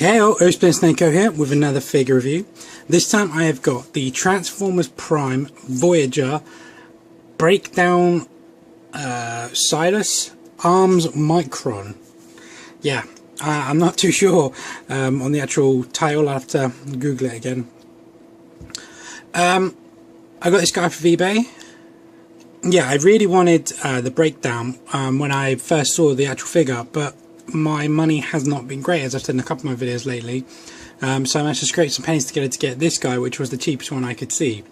Hey, Snako here with another figure review. This time I have got the Transformers Prime Voyager Breakdown Silas Arms Micron. Yeah, I'm not too sure on the actual title. I'll have to Google it again. I got this guy for eBay. Yeah, I really wanted the breakdown when I first saw the actual figure, but my money has not been great, as I've said in a couple of my videos lately. So I managed to scrape some pennies together to get this guy, which was the cheapest one I could see.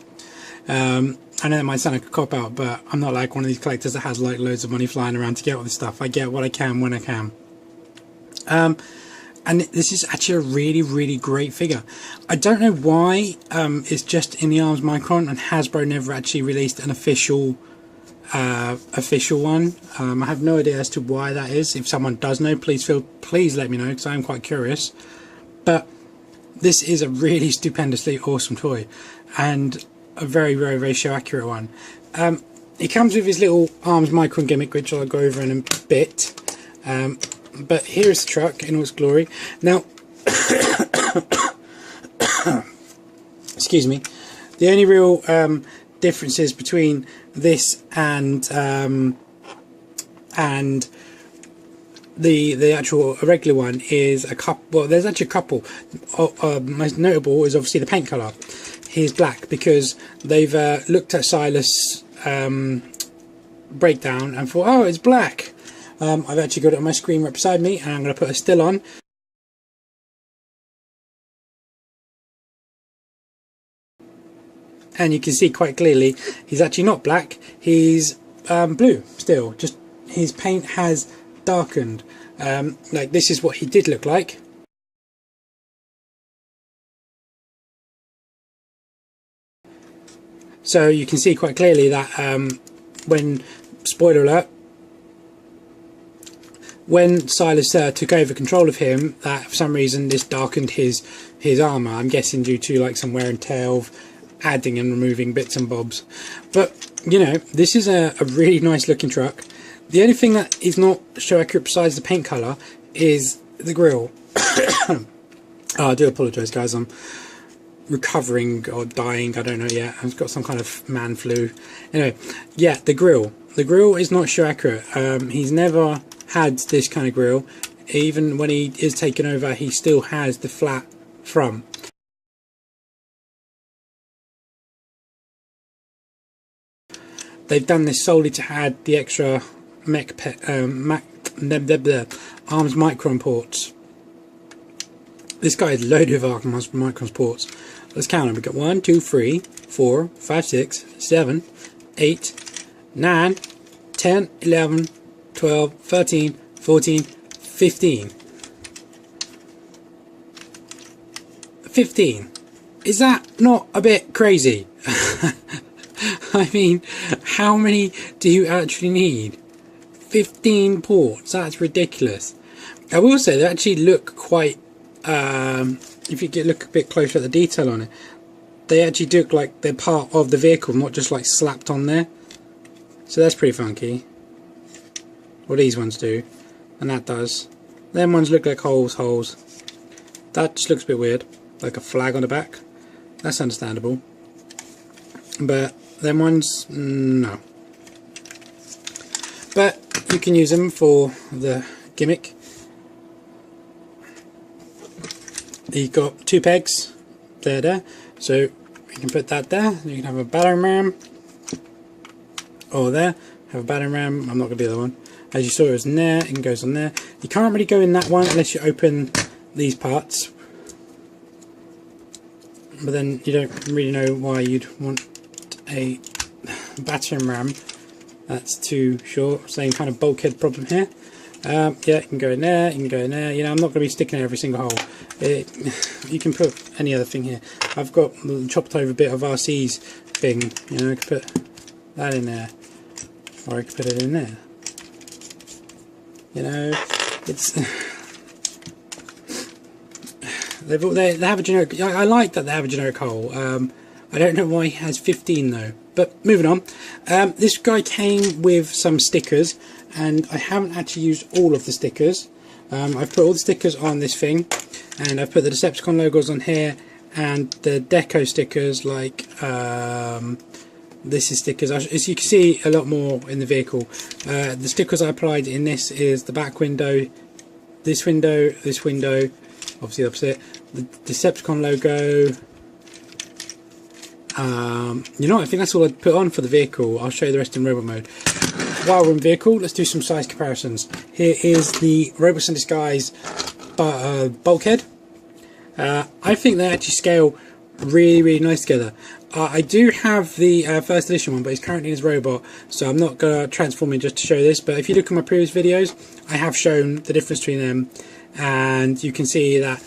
I know that might sound like a cop out, but I'm not like one of these collectors that has like loads of money flying around to get all this stuff. I get what I can when I can. And this is actually a really great figure. I don't know why it's just in the Arms Micron, and Hasbro never actually released an official one. I have no idea as to why that is. If someone does know, please let me know, because I am quite curious. But this is a really stupendously awesome toy, and a very show accurate one. It comes with his little Arms Micron gimmick, which I'll go over in a bit. But here's the truck in all its glory. Now, excuse me, the only real differences between this and the actual regular one is a couple. Well, there's actually a couple. Most notable is obviously the paint color. He's black because they've looked at Silas breakdown and thought, oh, it's black. I've actually got it on my screen right beside me, and I'm going to put a still on. And you can see quite clearly he's actually not black, he's blue still, just his paint has darkened. Like, this is what he did look like. So you can see quite clearly that when, spoiler alert, when Silas took over control of him, that for some reason this darkened his armour. I'm guessing due to like some wear and tear of adding and removing bits and bobs. But you know, this is a really nice looking truck. The only thing that is not show accurate besides the paint colour is the grille. Oh, I do apologise guys, I'm recovering or dying, I don't know yet. I've got some kind of man flu. Anyway, yeah, the grille is not show accurate. He's never had this kind of grille. Even when he is taken over, he still has the flat front. They've done this solely to add the extra Arms Micron ports. This guy is loaded with Arms Micron ports. Let's count them. We've got 1, 2, 3, 4, 5, 6, 7, 8, 9, 10, 11, 12, 13, 14, 15. 15. Is that not a bit crazy? I mean, how many do you actually need? 15 ports, that's ridiculous. I will say they actually look quite, if you look a bit closer at the detail on it, they actually do look like they're part of the vehicle, not just like slapped on there. So that's pretty funky. Well, these ones do, and that does. Them ones look like holes. That just looks a bit weird, like a flag on the back. That's understandable. But them ones, no. But you can use them for the gimmick. You've got 2 pegs, there. So you can put that there. You can have a battering ram, or there. Have a battering ram. I'm not going to do the other one. As you saw, it was in there. It goes on there. You can't really go in that one unless you open these parts. But then you don't really know why you'd want a battering ram. That's too short. Same kind of bulkhead problem here. Yeah, you can go in there, you can go in there. You know, I'm not going to be sticking in every single hole. You can put any other thing here. I've got the chopped over bit of RC's thing. You know, I could put that in there, or I could put it in there. You know, it's they have a generic. I like that they have a generic hole. I don't know why he has 15 though. But moving on, this guy came with some stickers, and I haven't actually used all of the stickers. I've put all the stickers on this thing. and I've put the Decepticon logos on here, and the deco stickers, like this is stickers, as you can see a lot more in the vehicle. The stickers I applied in this is the back window, this window, obviously the opposite, the Decepticon logo. You know what, I think that's all I'd put on for the vehicle. I'll show you the rest in robot mode. While we're in vehicle, let's do some size comparisons. Here is the Robots in Disguise bulkhead. I think they actually scale really nice together. I do have the first edition one, but it's currently in his robot, so I'm not going to transform it just to show this. But if you look at my previous videos, I have shown the difference between them, and you can see that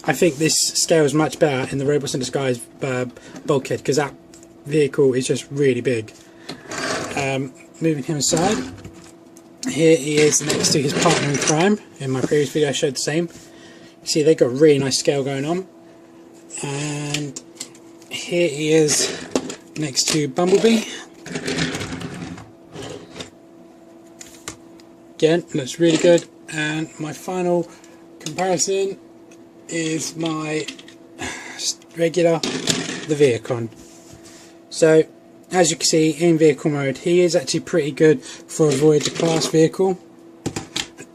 I think this scales much better in the Robots in Disguise bulkhead, because that vehicle is just really big. Moving him aside, here he is next to his partner in crime. In my previous video I showed the same. You see they've got really nice scale going on. And here he is next to Bumblebee. Again, looks really good. And my final comparison is my regular, the Micron. So as you can see, in vehicle mode, he is actually pretty good for a Voyager class vehicle.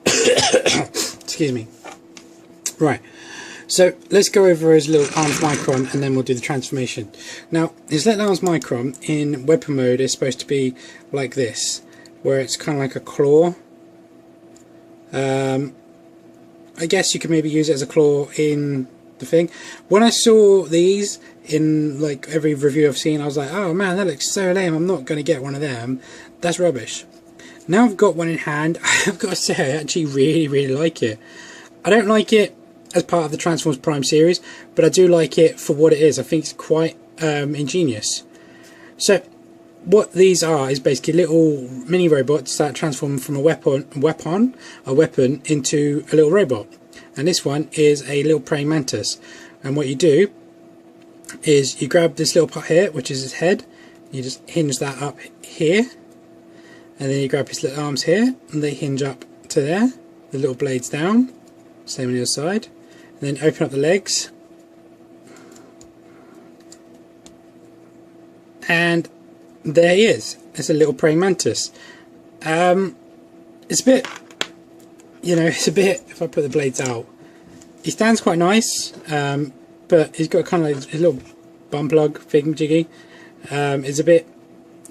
Excuse me. Right, so let's go over his little arms Micron, and then we'll do the transformation. Now, his little arms Micron in weapon mode is supposed to be like this, where it's kind of like a claw. I guess you could maybe use it as a claw in the thing. When I saw these in like every review I've seen, I was like, oh man, that looks so lame, I'm not going to get one of them. That's rubbish. Now I've got one in hand, I've got to say I actually really like it. I don't like it as part of the Transformers Prime series, but I do like it for what it is. I think it's quite ingenious. So what these are is basically little mini robots that transform from a weapon into a little robot. And this one is a little praying mantis. And what you do is you grab this little part here, which is his head, you just hinge that up here, and then you grab his little arms here, and they hinge up to there, the little blades down, same on the other side, and then open up the legs, and there he is. It's a little praying mantis. It's a bit, you know, it's a bit, if I put the blades out, he stands quite nice, but he's got kind of like a little bum plug thingy. It's a bit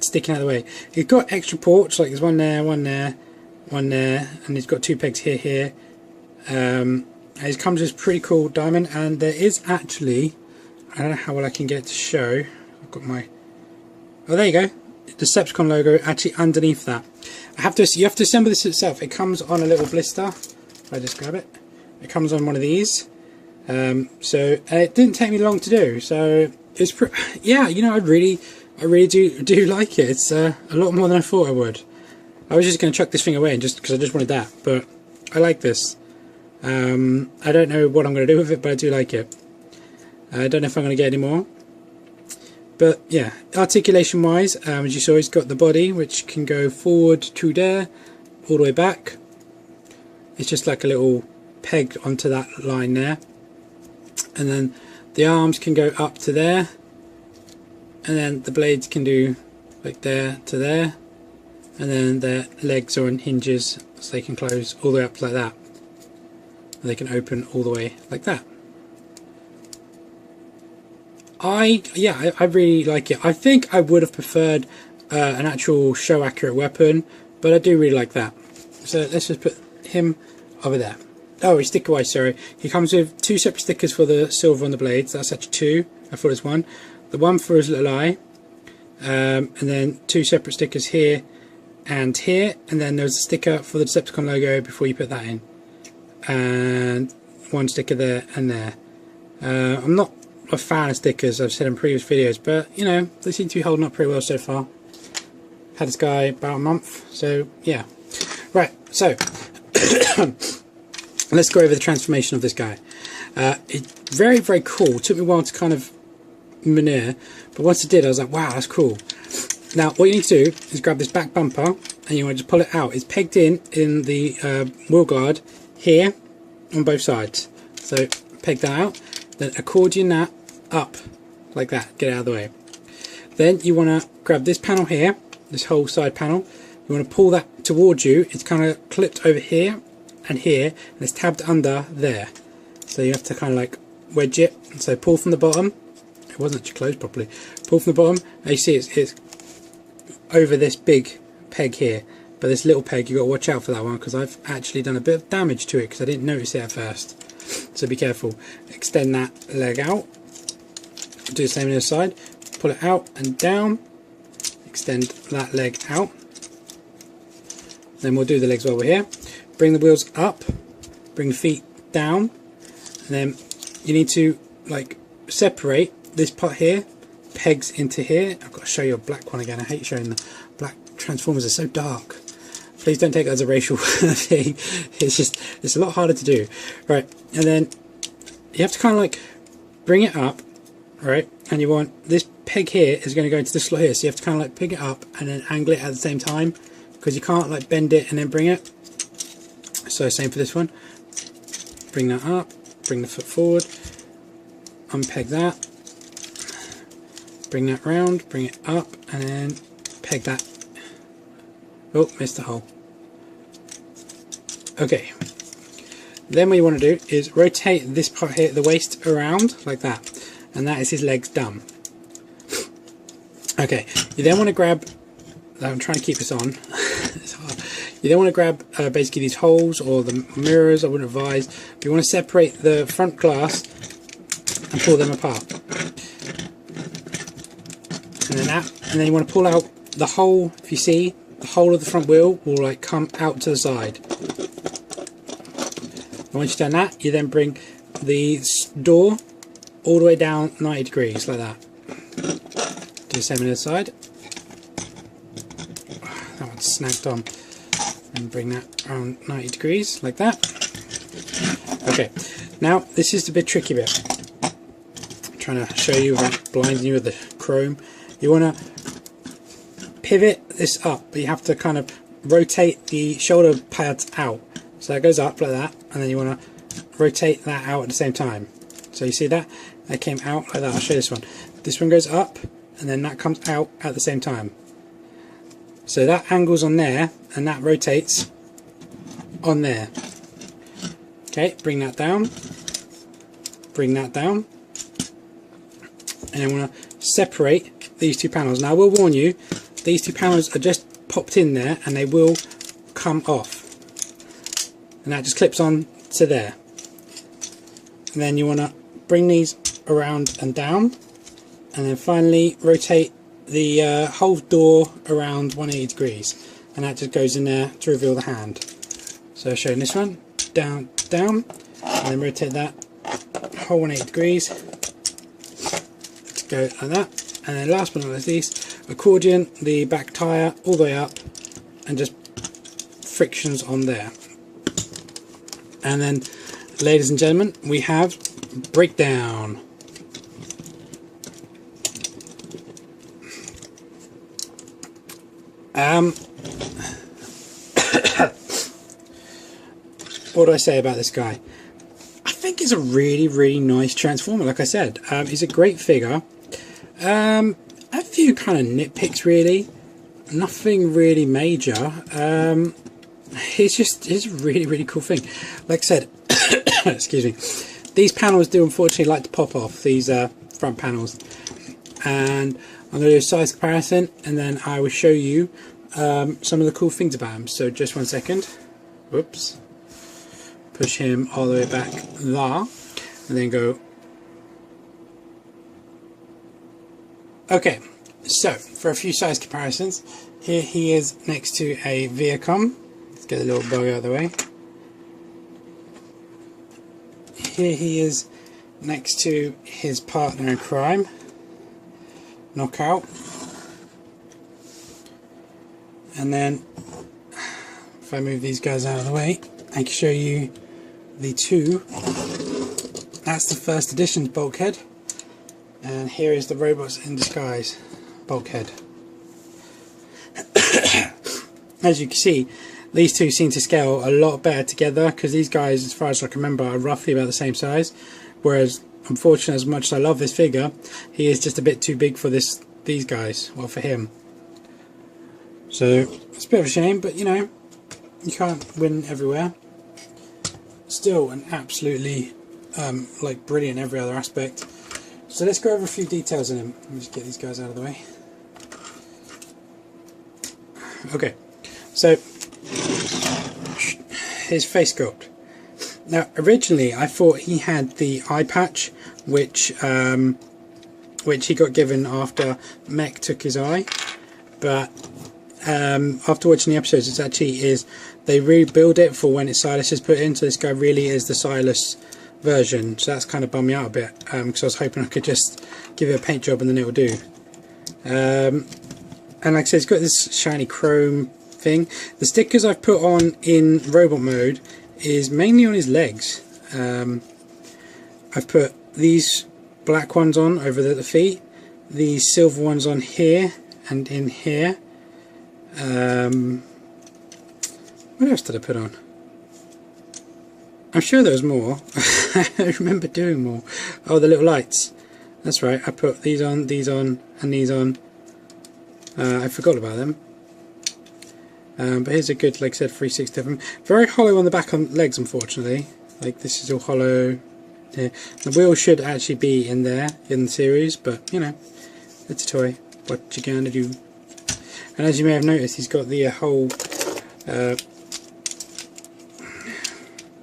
sticking out of the way. He's got extra ports, like there's one there, and he's got two pegs here. And it comes with this pretty cool diamond, and there is actually, I don't know how well I can get it to show. I've got my, oh there you go, the Decepticon logo actually underneath that. You have to assemble this itself. It comes on a little blister. If I just grab it, it comes on one of these. So it didn't take me long to do. So it's yeah, you know, I really do like it. It's a lot more than I thought I would. I was just going to chuck this thing away, and just because I just wanted that, but I like this. I don't know what I'm going to do with it, but I do like it. I don't know if I'm going to get any more. But yeah, articulation wise, as you saw, he's got the body which can go forward to there, all the way back. It's just like a little peg onto that line there, and then the arms can go up to there, and then the blades can do like there to there, and then their legs are on hinges, so they can close all the way up like that, and they can open all the way like that. I really like it. I think I would have preferred an actual show accurate weapon, but I do really like that. So let's just put him over there. Oh, he's sticker wise, sorry. He comes with two separate stickers for the silver on the blades. That's actually two. I thought it was one. The one for his little eye, and then two separate stickers here and here, and then there's a sticker for the Decepticon logo before you put that in, and one sticker there and there. I'm not a fan of stickers, I've said in previous videos, but you know, they seem to be holding up pretty well so far. Had this guy about a month, so yeah. Right, so let's go over the transformation of this guy. It's very cool. It took me a while to kind of maneuver, but once I did, I was like, wow, that's cool. Now what you need to do is grab this back bumper, and you want to just pull it out. It's pegged in the wheel guard here, on both sides. So peg that out, then accordion that up like that, get it out of the way. Then you want to grab this panel here, this whole side panel, you want to pull that towards you. It's kind of clipped over here and here, and it's tabbed under there. So you have to kind of like wedge it. So pull from the bottom. It wasn't actually closed properly. Pull from the bottom, and you see it's over this big peg here. But this little peg, you've got to watch out for that one, because I've actually done a bit of damage to it because I didn't notice it at first. So be careful. Extend that leg out. Do the same on the other side. Pull it out and down. Extend that leg out. Then we'll do the legs while we're here. Bring the wheels up. Bring the feet down. And then you need to like separate this part here. Pegs into here. I've got to show you a black one again. I hate showing the black Transformers. They're so dark. Please don't take that as a racial thing. It's a lot harder to do. Right, and then you have to kind of like bring it up, right? And you want this peg here is going to go into the slot here, so you have to kind of like pick it up and then angle it at the same time, because you can't like bend it and then bring it. So same for this one. Bring that up, bring the foot forward, unpeg that, bring that round, bring it up, and then peg that. Oh, missed the hole. Okay, then what you want to do is rotate this part here, the waist, around like that, and that is his legs done. Okay, you then want to grab, I'm trying to keep this on, it's hard. You then want to grab basically these holes or the mirrors, I wouldn't advise, but you want to separate the front glass and pull them apart. And then you want to pull out the hole, if you see, the whole of the front wheel will like come out to the side. And once you've done that, you then bring the door all the way down 90 degrees like that. Do the same on the other side. That one's snagged on. And bring that around 90 degrees like that. Okay, now this is the bit tricky bit. I'm trying to show you without blinding you with the chrome. You want to pivot this up, but you have to kind of rotate the shoulder pads out. So that goes up like that, and then you want to rotate that out at the same time. So you see that? That came out like that. I'll show you this one. This one goes up, and then that comes out at the same time. So that angles on there, and that rotates on there. Okay, bring that down. Bring that down. And I want to separate these two panels. Now I will warn you, these two panels are just popped in there and they will come off. And that just clips on to there. And then you want to bring these around and down. And then finally rotate the whole door around 180 degrees. And that just goes in there to reveal the hand. So showing this one, down, down. And then rotate that whole 180 degrees. To go like that. And then last but not least, accordion the back tyre all the way up and just frictions on there. And then, ladies and gentlemen, we have breakdown. What do I say about this guy? I think he's a really nice Transformer. Like I said, he's a great figure. A few kind of nitpicks really, nothing really major. It's a really cool thing. Like I said, excuse me, these panels do unfortunately like to pop off, these front panels, and I'm going to do a size comparison and then I will show you some of the cool things about him. So just one second. Whoops. Push him all the way back there and then go. Okay, so for a few size comparisons, here he is next to a Viacom. Let's get a little bow out of the way. Here he is next to his partner in crime, Knockout. And then, if I move these guys out of the way, I can show you the two. That's the first edition bulkhead. And here is the Robots in Disguise bulkhead. As you can see, these two seem to scale a lot better together, because these guys, as far as I can remember, are roughly about the same size, whereas unfortunately, as much as I love this figure, he is just a bit too big for these guys, well, for him. So it's a bit of a shame, but you know, you can't win everywhere. Still an absolutely like brilliant every other aspect. So let's go over a few details in him. Let me just get these guys out of the way. Okay, so his face sculpt. Now originally I thought he had the eye patch, which he got given after Mech took his eye, but after watching the episodes, it's actually they rebuild it for when Silas is put in, so this guy really is the Silas version. So that's kind of bummed me out a bit, because I was hoping I could just give it a paint job and then it will do. And like I said, it's got this shiny chrome thing. The stickers I've put on in robot mode is mainly on his legs. I've put these black ones on over the feet, these silver ones on here and in here. What else did I put on? I'm sure there was more. I remember doing more. Oh, the little lights. That's right, I put these on, and these on. I forgot about them. But here's a good, like I said, 360 of them. Very hollow on the back on legs, unfortunately. Like, this is all hollow here. The wheel should actually be in there in the series, but you know, it's a toy. What you gonna do? And as you may have noticed, he's got the whole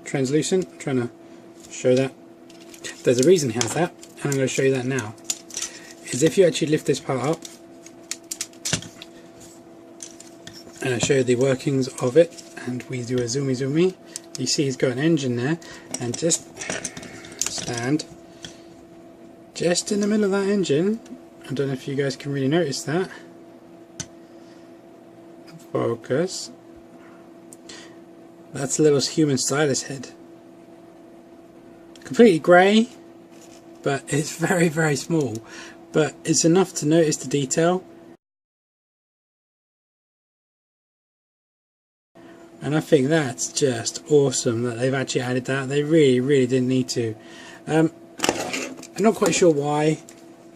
translucent. I'm trying to show that. There's a reason he has that, and I'm going to show you that now. Is if you actually lift this part up, and I show you the workings of it, and we do a zoomy, you see he's got an engine there, and just stand just in the middle of that engine. I don't know if you guys can really notice that. Focus. That's a little human Silas head. Completely grey, but it's very, very small. But it's enough to notice the detail. And I think that's just awesome that they've actually added that. They really, really didn't need to. I'm not quite sure why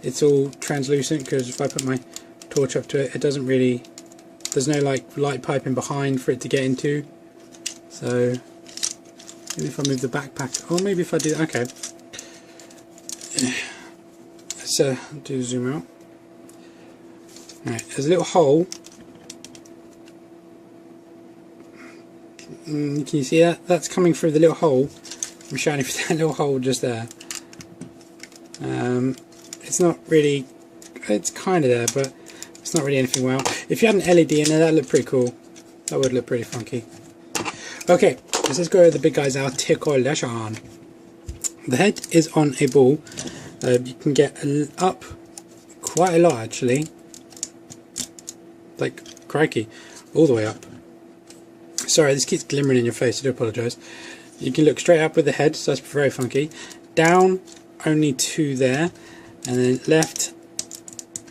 it's all translucent, because if I put my torch up to it, it doesn't really... There's no like light piping behind for it to get into. So maybe if I move the backpack, or maybe if I do, okay. Let's do zoom out. Alright, there's a little hole. Can you see that? That's coming through the little hole. I'm showing you that little hole just there. It's not really, it's kind of there, but it's not really anything wow. If you had an LED in there, that would look pretty cool. That would look pretty funky. Okay, let's go over the big guy's articulation. The head is on a ball. You can get up quite a lot actually. Like, crikey, all the way up. Sorry, this keeps glimmering in your face, I do apologise. You can look straight up with the head, so that's very funky. Down, only to there. And then left,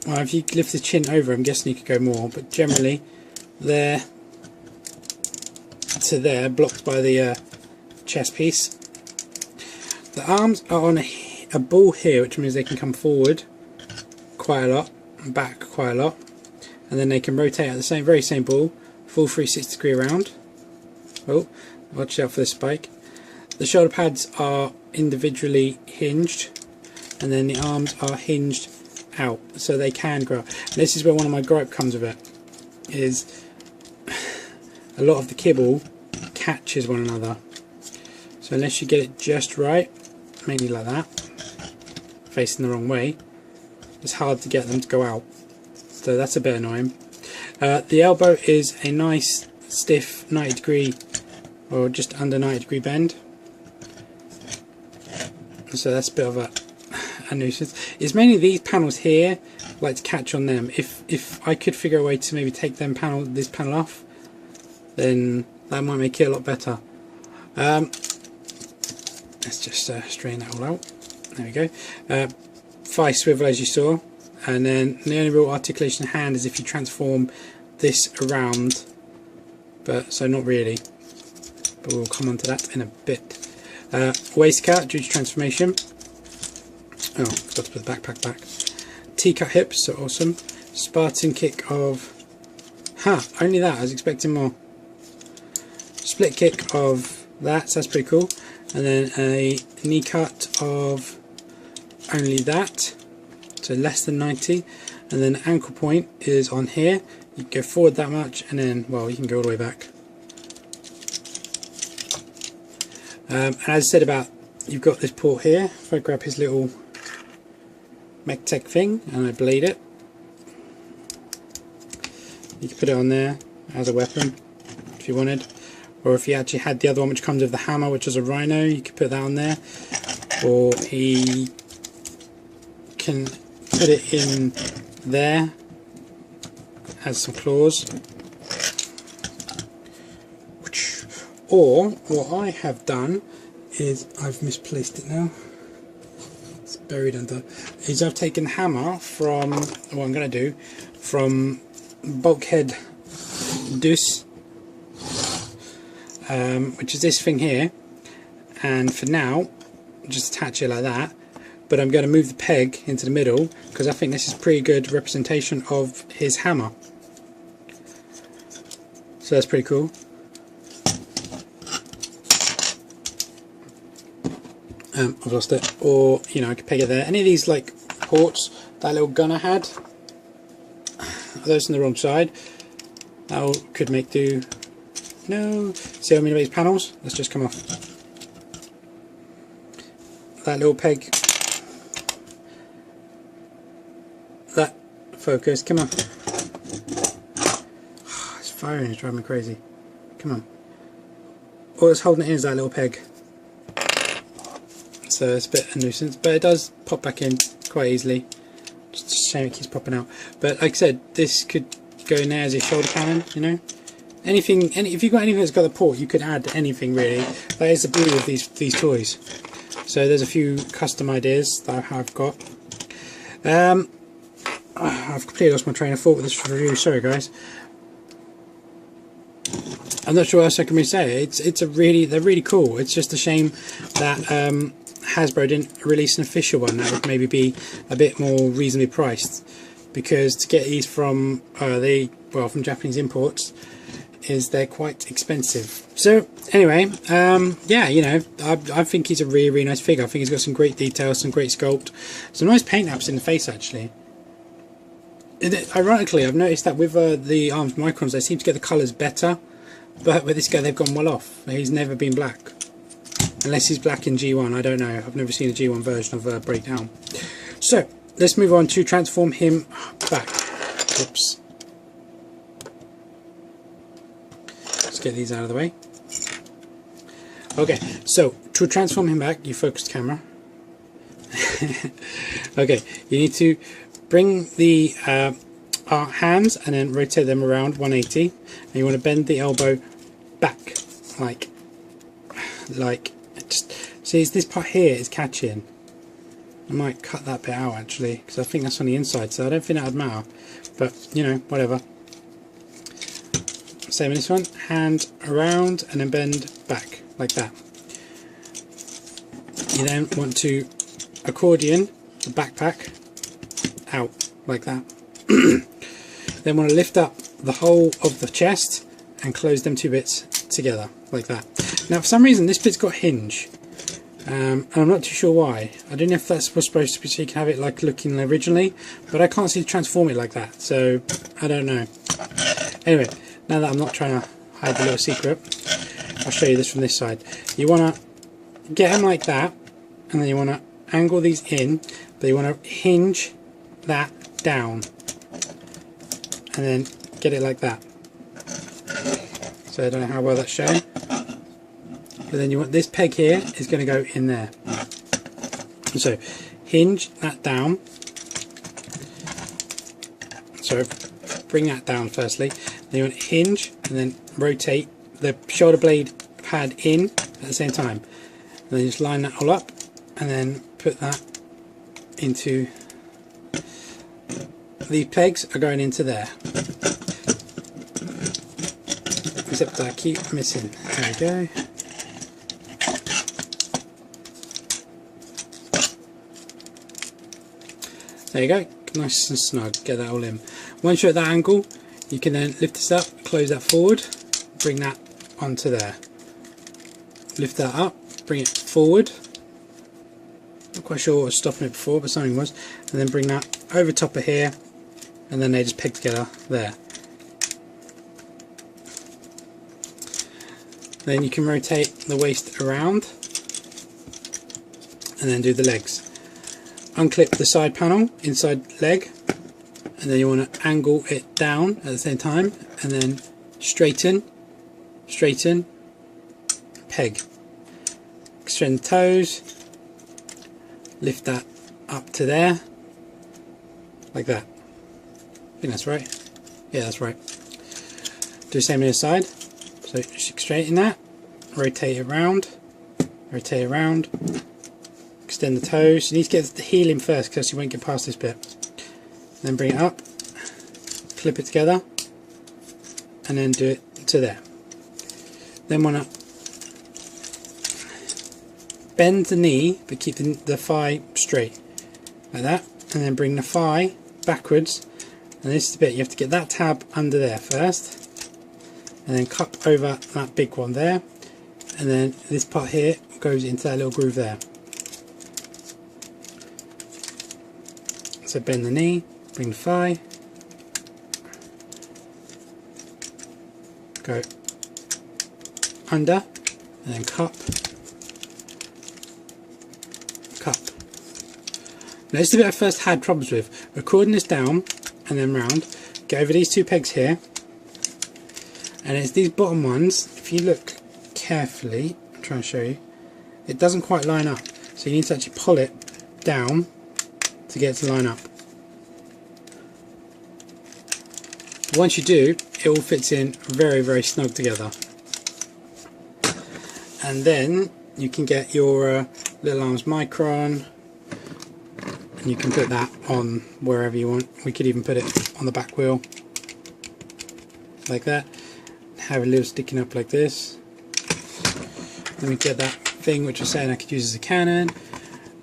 well, if you lift the chin over, I'm guessing you could go more, but generally there to there, blocked by the chest piece. The arms are on a ball here, which means they can come forward quite a lot and back quite a lot, and then they can rotate at the very same ball, full 360 degree around. Oh, watch out for this spike. The shoulder pads are individually hinged, and then the arms are hinged out, so they can grow. And this is where one of my gripe comes with it, is a lot of the kibble catches one another. So unless you get it just right, mainly like that, facing the wrong way, it's hard to get them to go out. So that's a bit annoying. The elbow is a nice stiff 90 degree, or just under 90 degree bend. So that's a bit of a nuisance. It's mainly these panels here, like to catch on them. If I could figure a way to maybe take this panel off, then that might make it a lot better. Let's just straighten that all out. There we go. Thigh swivel as you saw, and then the only real articulation of hand is if you transform this around but so not really. But we'll come on to that in a bit. Waist cut due to transformation. Oh, forgot to put the backpack back. T-cut hips, so awesome. Spartan kick of... only that, I was expecting more. Split kick of that, so that's pretty cool. And then a knee cut of only that, so less than 90. And then ankle point is on here. You can go forward that much, and then, well, you can go all the way back. And as I said about, you've got this port here. If I grab his little mech tech thing and I blade it, you can put it on there as a weapon if you wanted, or if you actually had the other one which comes with the hammer, which is a rhino, you could put that on there, or he can put it in there as some claws. Or what I have done is, I've misplaced it now, it's buried under, is I've taken the hammer from, what I'm going to do, from Bulkhead Deuce, which is this thing here, and for now just attach it like that, but I'm going to move the peg into the middle because I think this is pretty good representation of his hammer, so that's pretty cool. I've lost it, or you know, I could peg it there. Any of these like ports, that little gun I had, those on the wrong side, that could make do. No, see how many of these panels? Let's just come off. That little peg, that focus, come on. It's firing, it's driving me crazy. Come on. All that's holding it in is that little peg. So it's a bit of a nuisance, but it does pop back in quite easily. Just a shame it keeps popping out. But like I said, this could go in there as a shoulder cannon, you know. Anything, if you've got anything that's got a port, you could add anything really. That is the beauty of these toys. So there's a few custom ideas that I've got. I've completely lost my train of thought with this review. Sorry guys. I'm not sure what else I can really say. They're really cool. It's just a shame that Hasbro didn't release an official one that would maybe be a bit more reasonably priced, because to get these from from Japanese imports, they're quite expensive. So anyway, yeah, you know, I think he's a really nice figure. I think he's got some great details, some great sculpt, some nice paint apps in the face actually. Ironically, I've noticed that with the arms Microns, they seem to get the colours better, but with this guy they've gone well off. He's never been black. Unless he's black in G1, I don't know. I've never seen a G1 version of Breakdown. So, let's move on to transform him back. Oops. Let's get these out of the way. Okay, so to transform him back, you focus the camera. Okay, you need to bring the hands and then rotate them around 180. And you want to bend the elbow back, like just see, this part here is catching. I might cut that bit out actually, because I think that's on the inside, so I don't think that would matter, but you know, whatever. Same in this one, hand around and then bend back like that. You then want to accordion the backpack out like that. Then want to lift up the whole of the chest and close them two bits together like that. Now for some reason this bit's got a hinge, and I'm not too sure why. I don't know if that's supposed to be so you can have it like looking originally, but I can't see to transform it like that, so I don't know. Anyway, now that I'm not trying to hide the little secret, I'll show you this from this side. You want to get them like that, and then you want to angle these in, but you want to hinge that down and then get it like that. So I don't know how well that's shown, but then you want this peg here is going to go in there. So hinge that down, so bring that down firstly, then you want to hinge and then rotate the shoulder blade pad in at the same time, and then just line that all up and then put that into, these pegs are going into there. except I keep missing. There we go. There you go, nice and snug, get that all in. Once you're at that angle, you can then lift this up, close that forward, bring that onto there. Lift that up, bring it forward. Not quite sure what was stopping it before, but something was. And then bring that over top of here, and then they just peg together there. Then you can rotate the waist around, and then do the legs. Unclip the side panel, inside leg, and then you want to angle it down at the same time, and then straighten, straighten, peg. Extend the toes, lift that up to there, like that. I think that's right. Yeah, that's right. Do the same on the side. So just straighten that, rotate it around, extend the toes. You need to get the heel in first because you won't get past this bit. Then bring it up, clip it together, and then do it to there. Then want to bend the knee but keep the thigh straight, like that, and then bring the thigh backwards. And this is the bit, you have to get that tab under there first, and then cup over that big one there, and then this part here goes into that little groove there. So bend the knee, bring the thigh, go under, and then cup, cup. Now this is the bit I first had problems with. Recording this down and then round, get over these two pegs here, and it's these bottom ones, if you look carefully, I'm trying to show you, it doesn't quite line up. So you need to actually pull it down to get it to line up. Once you do, it all fits in very, very snug together. And then you can get your little arms Micron, and you can put that on wherever you want. We could even put it on the back wheel, like that. Have a little sticking up like this. Then we get that thing which I was saying I could use as a cannon.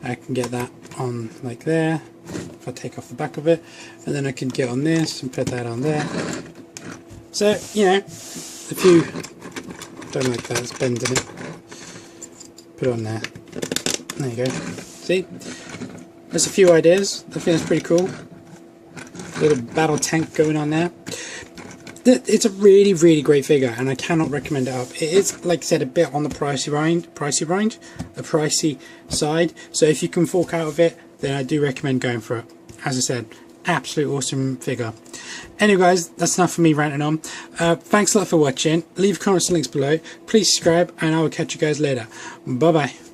I can get that on like there, if I take off the back of it, and then I can get on this and put that on there. So, you know, if you don't like that, it's bending it, put it on there. There you go. See? There's a few ideas. I think that's pretty cool. Little battle tank going on there. It's a really, really great figure, and I cannot recommend it up. It is, like I said, a bit on the pricey side. So if you can fork out of it, then I do recommend going for it. As I said, absolute awesome figure. Anyway guys, that's enough for me ranting on. Thanks a lot for watching. Leave comments and links below. Please subscribe, and I will catch you guys later. Bye bye.